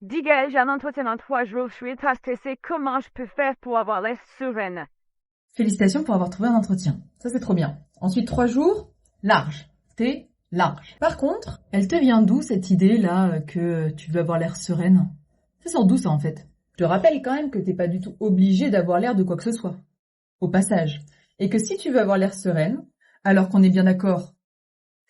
Dis Gaël, j'ai un entretien dans 3 jours, je suis ultra stressée, comment je peux faire pour avoir l'air sereine? Félicitations pour avoir trouvé un entretien. Ça, c'est trop bien. Ensuite, 3 jours, large. T'es large. Par contre, elle te vient d'où cette idée-là que tu veux avoir l'air sereine? Ça sort d'où ça en fait? Je te rappelle quand même que t'es pas du tout obligé d'avoir l'air de quoi que ce soit. Au passage. Et que si tu veux avoir l'air sereine, alors qu'on est bien d'accord,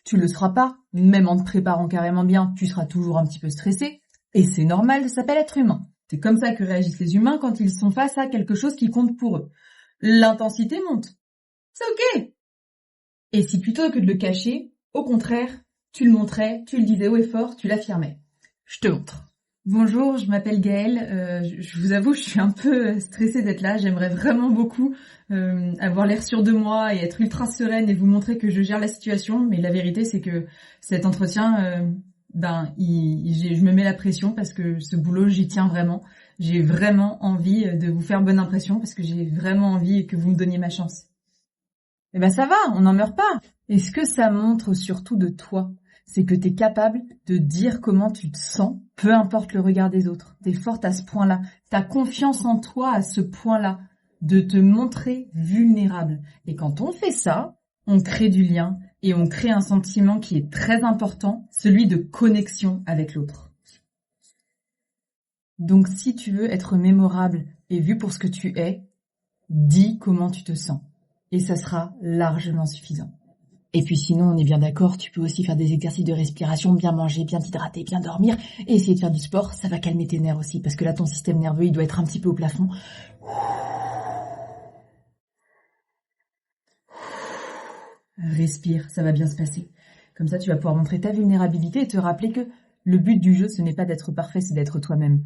tu le seras pas, même en te préparant carrément bien, tu seras toujours un petit peu stressé. Et c'est normal, ça s'appelle être humain. C'est comme ça que réagissent les humains quand ils sont face à quelque chose qui compte pour eux. L'intensité monte. C'est ok. Et si plutôt que de le cacher, au contraire, tu le montrais, tu le disais haut et fort, tu l'affirmais. Je te montre. Bonjour, je m'appelle Gaëlle. Je vous avoue, je suis un peu stressée d'être là. J'aimerais vraiment beaucoup avoir l'air sûre de moi et être ultra sereine et vous montrer que je gère la situation. Mais la vérité, c'est que cet entretien, je me mets la pression parce que ce boulot, j'y tiens vraiment. J'ai vraiment envie de vous faire bonne impression parce que j'ai vraiment envie que vous me donniez ma chance. Eh ben ça va, on n'en meurt pas. Et ce que ça montre surtout de toi, c'est que t'es capable de dire comment tu te sens, peu importe le regard des autres. T'es forte à ce point-là. T'as confiance en toi à ce point-là, de te montrer vulnérable. Et quand on fait ça, on crée du lien et on crée un sentiment qui est très important, celui de connexion avec l'autre. Donc si tu veux être mémorable et vu pour ce que tu es, dis comment tu te sens. Et ça sera largement suffisant. Et puis sinon, on est bien d'accord, tu peux aussi faire des exercices de respiration, bien manger, bien t'hydrater, bien dormir, et essayer de faire du sport, ça va calmer tes nerfs aussi, parce que là, ton système nerveux, il doit être un petit peu au plafond. Respire, ça va bien se passer. Comme ça, tu vas pouvoir montrer ta vulnérabilité et te rappeler que le but du jeu, ce n'est pas d'être parfait, c'est d'être toi-même.